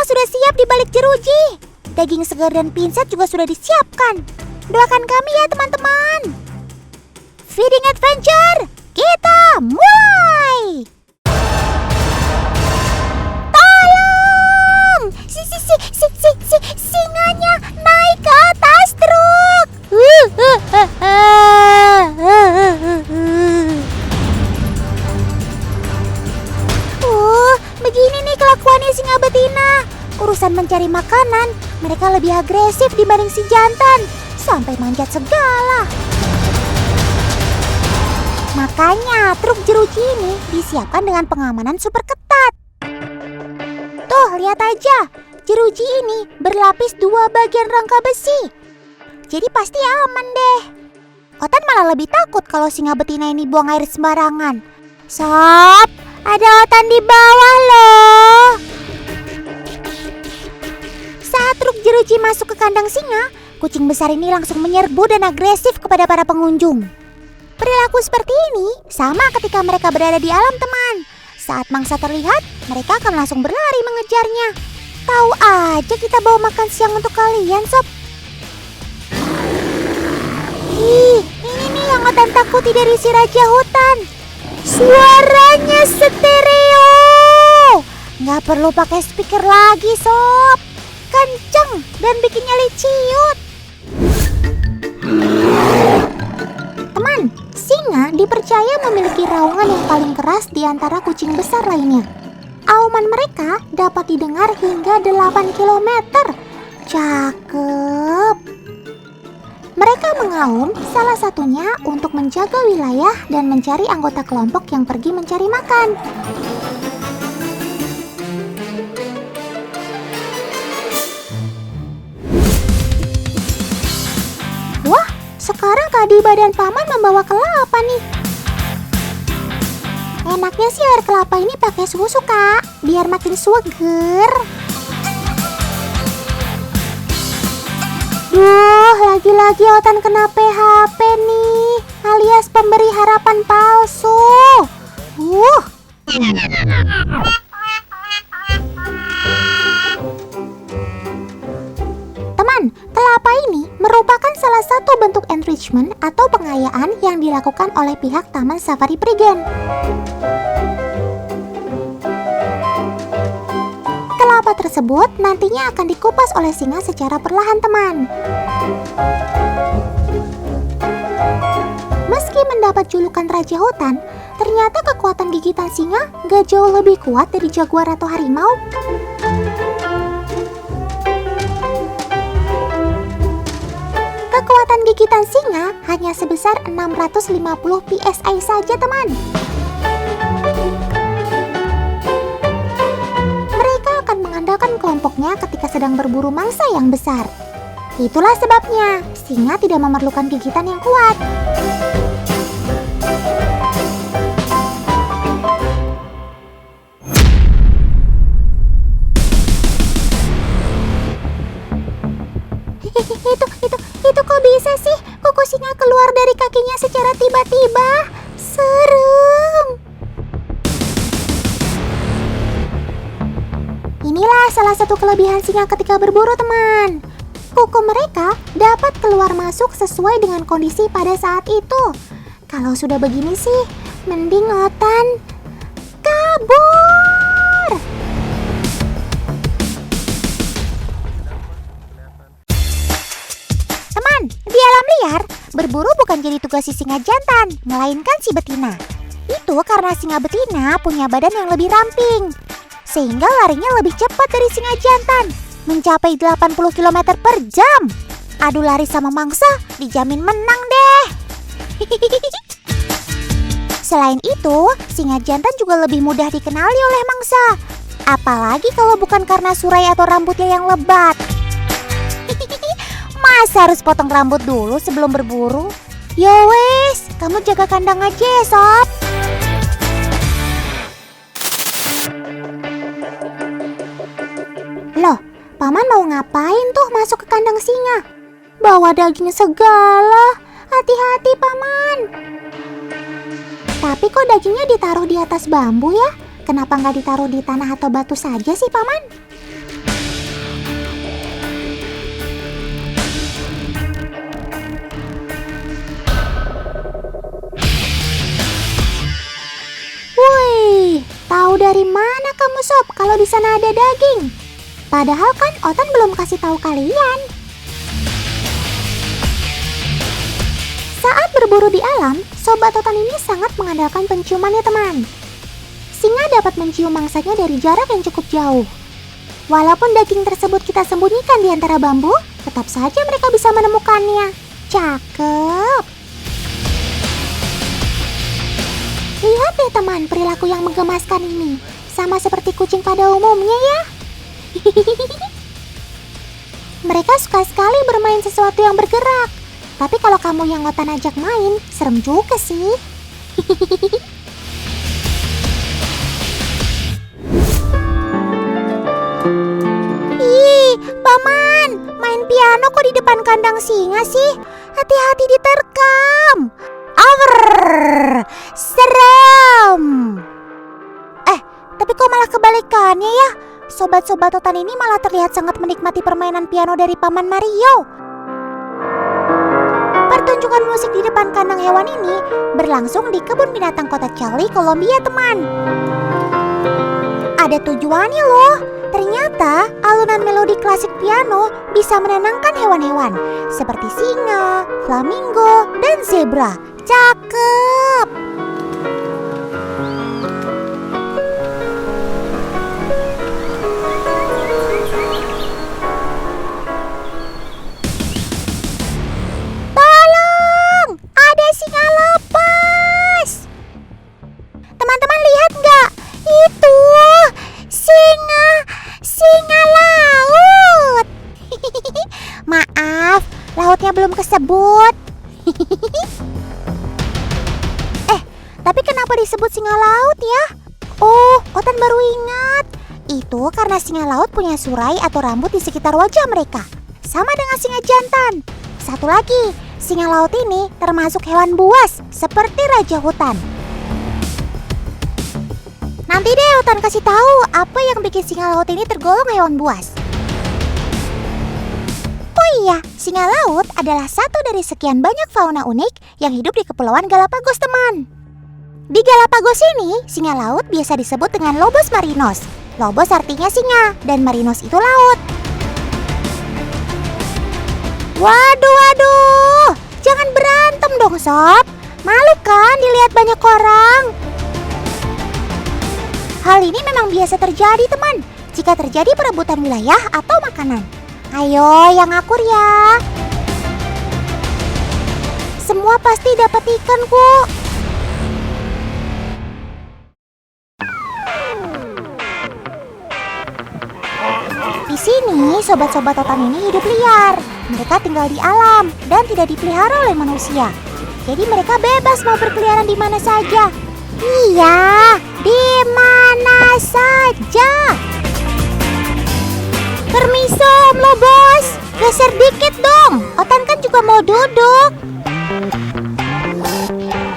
sudah siap di balik jeruji. Daging segar dan pinset juga sudah disiapkan. Doakan kami ya teman-teman. Feeding Adventure, kita mulai! Tolong! Singanya naik ke atas truk. Begini nih kelakuannya singa betina. Urusan mencari makanan, mereka lebih agresif dibanding si jantan. Sampai manjat segala. Makanya truk jeruji ini disiapkan dengan pengamanan super ketat. Tuh, lihat aja. Jeruji ini berlapis 2 bagian rangka besi. Jadi pasti aman deh. Otan malah lebih takut kalau singa betina ini buang air sembarangan. Sob, ada Otan di bawah loh. Saat truk jeruji masuk ke kandang singa, kucing besar ini langsung menyerbu dan agresif kepada para pengunjung. Perilaku seperti ini sama ketika mereka berada di alam, teman. Saat mangsa terlihat, mereka akan langsung berlari mengejarnya. Tahu aja kita bawa makan siang untuk kalian, sob. Ih, ini nih yang Otan takuti dari si raja hutan. Suaranya stereo. Nggak perlu pakai speaker lagi, sob. Kenceng dan bikin nyali ciut. Teman, singa dipercaya memiliki raungan yang paling keras di antara kucing besar lainnya. Auman mereka dapat didengar hingga 8 km. Cakep. Mereka mengaum salah satunya untuk menjaga wilayah dan mencari anggota kelompok yang pergi mencari makan. Wah, sekarang Kadiba dan Paman membawa kelapa nih. Enaknya sih air kelapa ini pakai susu, Kak, biar makin seger. Duh, lagi-lagi Otan kena PHP nih, alias pemberi harapan palsu. Teman, kelapa ini merupakan salah satu bentuk enrichment atau pengayaan yang dilakukan oleh pihak Taman Safari Prigen. Kelapa tersebut nantinya akan dikupas oleh singa secara perlahan, teman. Meski mendapat julukan Raja Hutan, ternyata kekuatan gigitan singa gak jauh lebih kuat dari jaguar atau harimau. Kekuatan gigitan singa hanya sebesar 650 PSI saja, teman. Mereka akan mengandalkan kelompoknya ketika sedang berburu mangsa yang besar. Itulah sebabnya singa tidak memerlukan gigitan yang kuat. Itu kok bisa sih kuku singa keluar dari kakinya secara tiba-tiba? Serem. Inilah salah satu kelebihan singa ketika berburu, teman. Kuku mereka dapat keluar masuk sesuai dengan kondisi pada saat itu. Kalau sudah begini sih, mending Otan kabur. Di alam liar, berburu bukan jadi tugas si singa jantan, melainkan si betina. Itu karena singa betina punya badan yang lebih ramping, sehingga larinya lebih cepat dari singa jantan, mencapai 80 km per jam. Adu lari sama mangsa, dijamin menang deh. Selain itu, singa jantan juga lebih mudah dikenali oleh mangsa. Apalagi kalau bukan karena surai atau rambutnya yang lebat. Masa harus potong rambut dulu sebelum berburu? Yo wes, kamu jaga kandang aja ya, sob. Loh, Paman mau ngapain tuh masuk ke kandang singa? Bawa daging segala. Hati-hati, Paman. Tapi kok dagingnya ditaruh di atas bambu ya? Kenapa nggak ditaruh di tanah atau batu saja sih, Paman? Tahu dari mana kamu Sob kalau di sana ada daging? Padahal kan Otan belum kasih tahu kalian. Saat berburu di alam, Sobat Otan ini sangat mengandalkan penciumannya teman. Singa dapat mencium mangsanya dari jarak yang cukup jauh. Walaupun daging tersebut kita sembunyikan di antara bambu, tetap saja mereka bisa menemukannya. Cakep. Lihat deh teman, perilaku yang menggemaskan ini. Sama seperti kucing pada umumnya ya. Mereka suka sekali bermain sesuatu yang bergerak. Tapi kalau kamu yang Otan ajak main, serem juga sih. Ih, Paman, main piano kok di depan kandang singa sih? Hati-hati diterkam. Serem. Tapi kok malah kebalikannya ya? Sobat-sobat Otan ini malah terlihat sangat menikmati permainan piano dari Paman Mario. Pertunjukan musik di depan kandang hewan ini berlangsung di kebun binatang kota Charlie, Kolombia teman. Ada tujuannya loh. Ternyata alunan melodi klasik piano bisa menenangkan hewan-hewan seperti singa, flamingo, dan zebra. Cakep! Tolong! Ada singa lepas! Teman-teman lihat nggak? Itu singa laut! Maaf, lautnya belum kesebut. Tapi kenapa disebut singa laut ya? Oh, Otan baru ingat. Itu karena singa laut punya surai atau rambut di sekitar wajah mereka. Sama dengan singa jantan. Satu lagi, singa laut ini termasuk hewan buas seperti raja hutan. Nanti deh Otan kasih tahu apa yang bikin singa laut ini tergolong hewan buas. Oh iya, singa laut adalah satu dari sekian banyak fauna unik yang hidup di Kepulauan Galapagos teman. Di Galapagos ini, singa laut biasa disebut dengan Lobos marinos. Lobos artinya singa, dan marinos itu laut. Waduh, jangan berantem dong Sob. Malu kan dilihat banyak orang. Hal ini memang biasa terjadi teman, jika terjadi perebutan wilayah atau makanan. Ayo yang akur ya. Semua pasti dapat ikan kok. Di sini, sobat-sobat Otan ini hidup liar. Mereka tinggal di alam dan tidak dipelihara oleh manusia. Jadi mereka bebas mau berkeliaran di mana saja. Iya, di mana saja. Permiso, Om Lobos. Geser dikit dong. Otan kan juga mau duduk.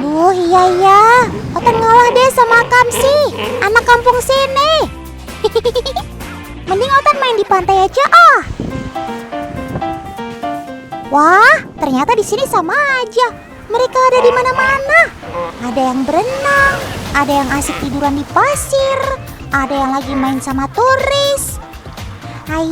Duh, iya. Otan ngalah deh sama Kamsi, anak kampung sini. Mending Otan main di pantai aja ah. Wah, ternyata di sini sama aja. Mereka ada di mana-mana. Ada yang berenang, ada yang asik tiduran di pasir, ada yang lagi main sama turis. Hai,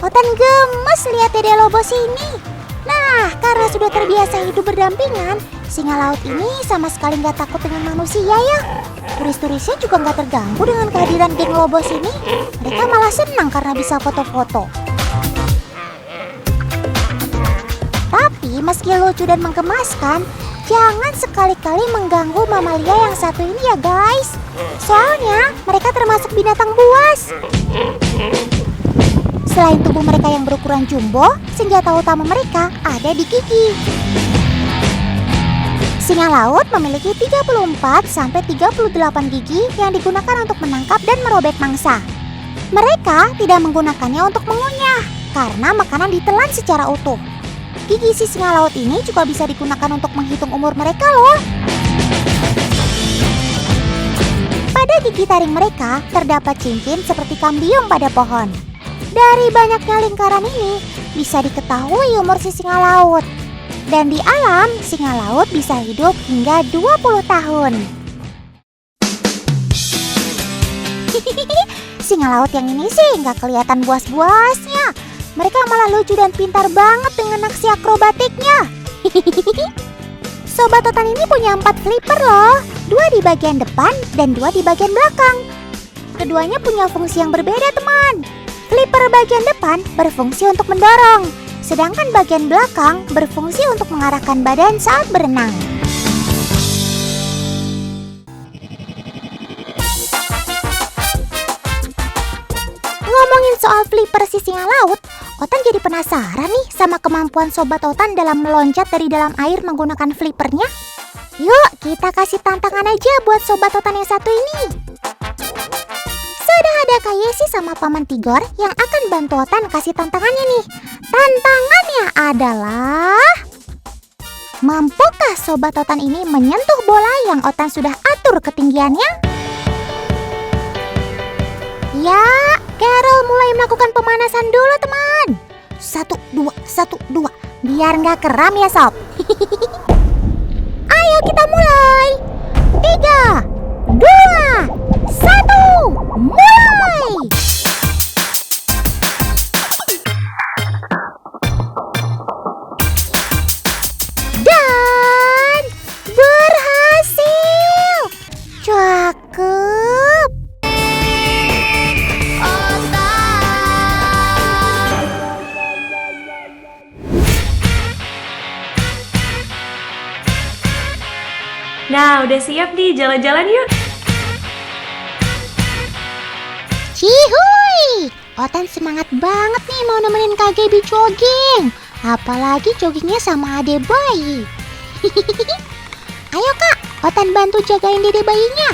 Otan gemes lihat Dede Lobos ini. Nah, karena sudah terbiasa hidup berdampingan, singa laut ini sama sekali nggak takut dengan manusia ya. Turis-turisnya juga nggak terganggu dengan kehadiran geng Lobos ini. Mereka malah senang karena bisa foto-foto. Tapi meski lucu dan menggemaskan, jangan sekali-kali mengganggu mamalia yang satu ini ya guys. Soalnya mereka termasuk binatang buas. Selain tubuh mereka yang berukuran jumbo, senjata utama mereka ada di gigi. Singa laut memiliki 34-38 gigi yang digunakan untuk menangkap dan merobek mangsa. Mereka tidak menggunakannya untuk mengunyah karena makanan ditelan secara utuh. Gigi si singa laut ini juga bisa digunakan untuk menghitung umur mereka loh. Pada gigi taring mereka terdapat cincin seperti kambium pada pohon. Dari banyaknya lingkaran ini bisa diketahui umur si singa laut. Dan di alam, singa laut bisa hidup hingga 20 tahun. Singa laut yang ini sih nggak kelihatan buas-buasnya. Mereka malah lucu dan pintar banget dengan aksi akrobatiknya. Sobat Otan ini punya 4 flipper loh. 2 di bagian depan dan 2 di bagian belakang. Keduanya punya fungsi yang berbeda, teman. Flipper bagian depan berfungsi untuk mendorong, sedangkan bagian belakang berfungsi untuk mengarahkan badan saat berenang. Ngomongin soal flipper si singa laut, Otan jadi penasaran nih sama kemampuan Sobat Otan dalam meloncat dari dalam air menggunakan flippernya. Yuk, kita kasih tantangan aja buat Sobat Otan yang satu ini. Sudah ada Kak Yesi sama Paman Tigor yang akan bantu Otan kasih tantangannya nih. Tantangannya adalah, mampukah Sobat Otan ini menyentuh bola yang Otan sudah atur ketinggiannya? Ya, Carol mulai melakukan pemanasan dulu, teman. 1, 2, 1, 2. Biar nggak kram ya, Sob. Ayo kita mulai. 3, 2, 1, mulai. Dan berhasil. Cakep. Nah, udah siap nih, jalan-jalan yuk. Cihuy, Otan semangat banget nih mau nemenin Kak Gaby jogging. Apalagi joggingnya sama adek bayi. Ayo Kak, Otan bantu jagain dede bayinya.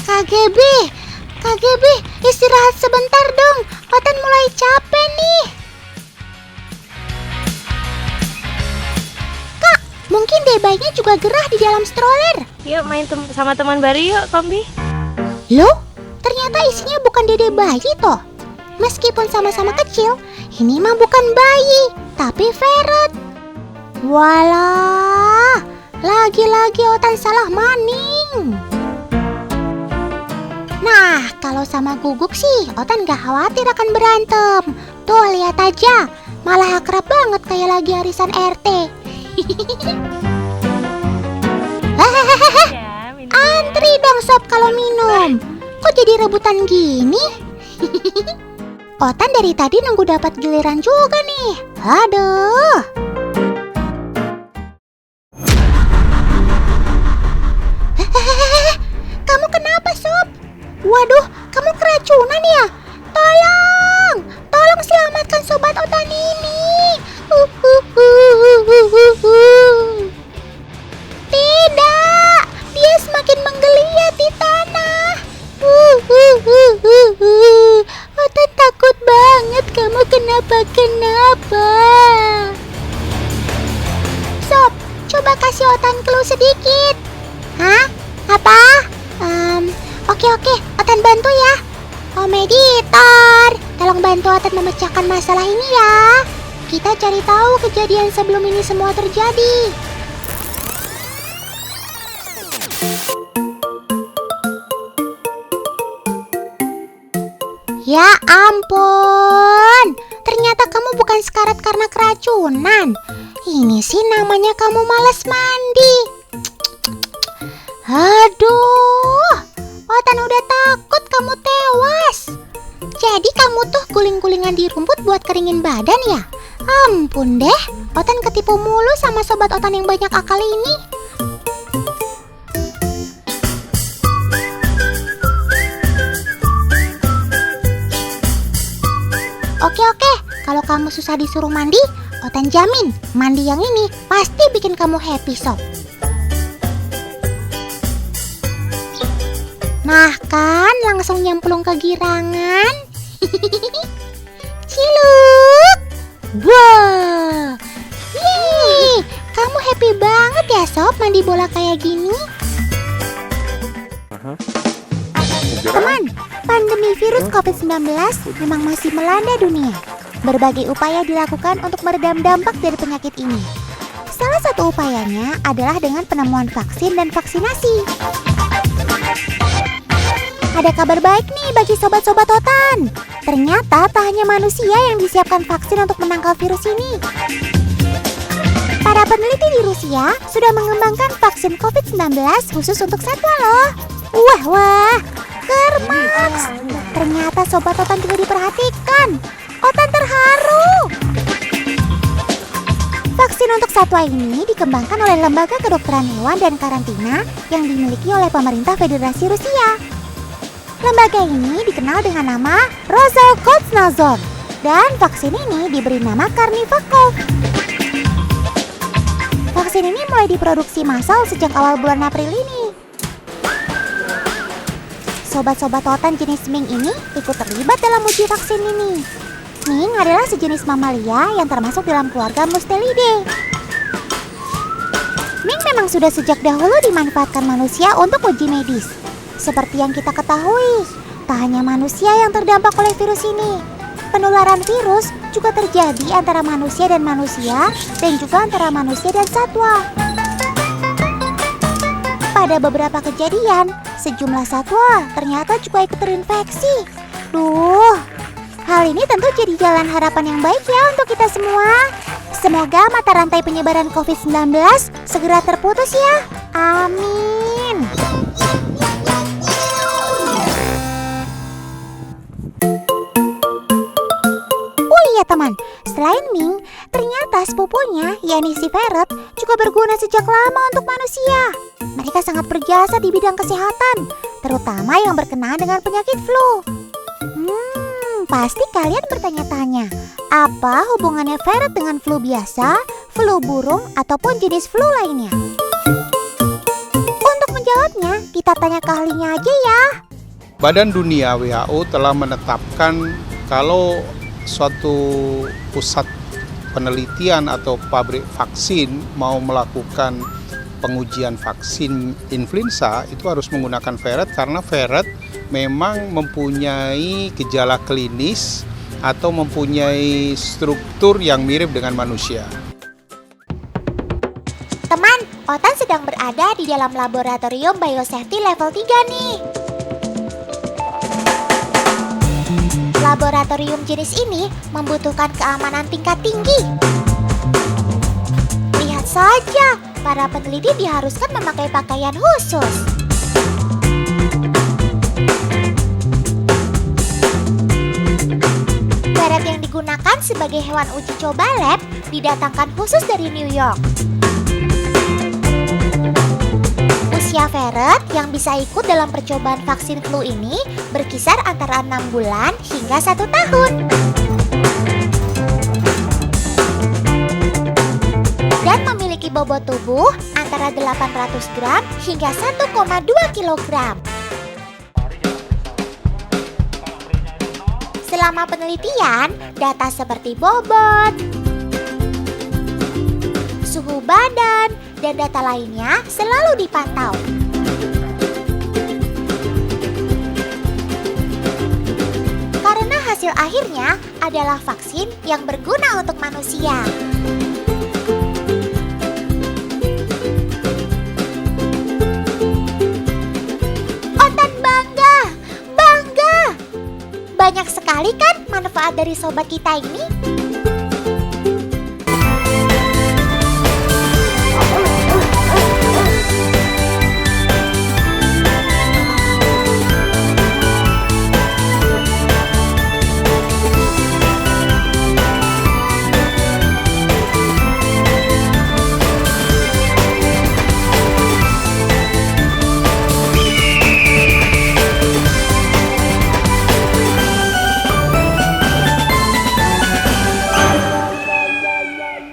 Kak Gaby, istirahat sebentar dong. Otan mulai capek nih. Mungkin dede bayinya juga gerah di dalam stroller. Yuk main sama teman baru yuk, Kombi. Loh, ternyata isinya bukan dede bayi toh. Meskipun sama-sama kecil, ini mah bukan bayi, tapi ferret. Walah, lagi-lagi Otan salah maning. Nah, kalau sama Guguk sih, Otan gak khawatir akan berantem. Tuh, lihat aja, malah akrab banget kayak lagi arisan RT. Antri dong Sob kalau minum. Kok jadi rebutan gini? Otan dari tadi nunggu dapat giliran juga nih. Aduh. Kamu kenapa Sob? Waduh, kamu keracunan ya? Tolong selamatkan Sobat Otan ini. Tidak, dia semakin menggeliat di tanah. Otan takut banget kamu kenapa. Sob, coba kasih Otan clue sedikit. Hah? Apa? Oke, Otan bantu ya. Om Editor, tolong bantu Otan memecahkan masalah ini ya. Kita cari tahu kejadian sebelum ini semua terjadi. Ya ampun, ternyata kamu bukan sekarat karena keracunan. Ini sih namanya kamu malas mandi. Aduh, Otan udah takut kamu tewas. Jadi kamu tuh guling-gulingan di rumput buat keringin badan ya? Ampun deh, Otan ketipu mulu sama Sobat Otan yang banyak akal ini. Oke, kalau kamu susah disuruh mandi, Otan jamin mandi yang ini pasti bikin kamu happy Sob. Nah kan, langsung nyemplung ke girangan. Ciluk. Wow. Yeay, kamu happy banget ya Sob mandi bola kayak gini. Teman, pandemi virus COVID-19 memang masih melanda dunia. Berbagai upaya dilakukan untuk meredam dampak dari penyakit ini. Salah satu upayanya adalah dengan penemuan vaksin dan vaksinasi. Ada kabar baik nih bagi sobat-sobat Otan. Ternyata tak hanya manusia yang disiapkan vaksin untuk menangkal virus ini. Para peneliti di Rusia sudah mengembangkan vaksin COVID-19 khusus untuk satwa loh. Wah, Kermaks. Ternyata sobat Otan juga diperhatikan. Otan terharu. Vaksin untuk satwa ini dikembangkan oleh Lembaga Kedokteran Hewan dan Karantina yang dimiliki oleh pemerintah Federasi Rusia. Lembaga ini dikenal dengan nama Rosakotsnadzor dan vaksin ini diberi nama Karnivakov. Vaksin ini mulai diproduksi massal sejak awal bulan April ini. Sobat-sobat Otan jenis mink ini ikut terlibat dalam uji vaksin ini. Mink adalah sejenis mamalia yang termasuk dalam keluarga Mustelidae. Mink memang sudah sejak dahulu dimanfaatkan manusia untuk uji medis. Seperti yang kita ketahui, tak hanya manusia yang terdampak oleh virus ini. Penularan virus juga terjadi antara manusia dan manusia dan juga antara manusia dan satwa. Pada beberapa kejadian, sejumlah satwa ternyata juga ikut terinfeksi. Hal ini tentu jadi jalan harapan yang baik ya untuk kita semua. Semoga mata rantai penyebaran COVID-19 segera terputus ya. Amin. Teman, selain mink, ternyata sepupunya, yakni si ferret, juga berguna sejak lama untuk manusia. Mereka sangat berjasa di bidang kesehatan, terutama yang berkenaan dengan penyakit flu. Pasti kalian bertanya-tanya, apa hubungannya ferret dengan flu biasa, flu burung, ataupun jenis flu lainnya? Untuk menjawabnya, kita tanya ke ahlinya aja ya. Badan Dunia WHO telah menetapkan kalau suatu pusat penelitian atau pabrik vaksin mau melakukan pengujian vaksin influenza itu harus menggunakan ferret karena ferret memang mempunyai gejala klinis atau mempunyai struktur yang mirip dengan manusia. Teman, Otan sedang berada di dalam laboratorium biosafety level 3 nih. Laboratorium jenis ini membutuhkan keamanan tingkat tinggi. Lihat saja, para peneliti diharuskan memakai pakaian khusus. Ferret yang digunakan sebagai hewan uji coba lab didatangkan khusus dari New York. Usia ferret yang bisa ikut dalam percobaan vaksin flu ini berkisar antara 6 bulan hingga 1 tahun. Dan memiliki bobot tubuh antara 800 gram hingga 1,2 kilogram. Selama penelitian, data seperti bobot, suhu badan, dan data lainnya selalu dipantau. Karena hasil akhirnya adalah vaksin yang berguna untuk manusia. Otan bangga! Banyak sekali kan manfaat dari sobat kita ini?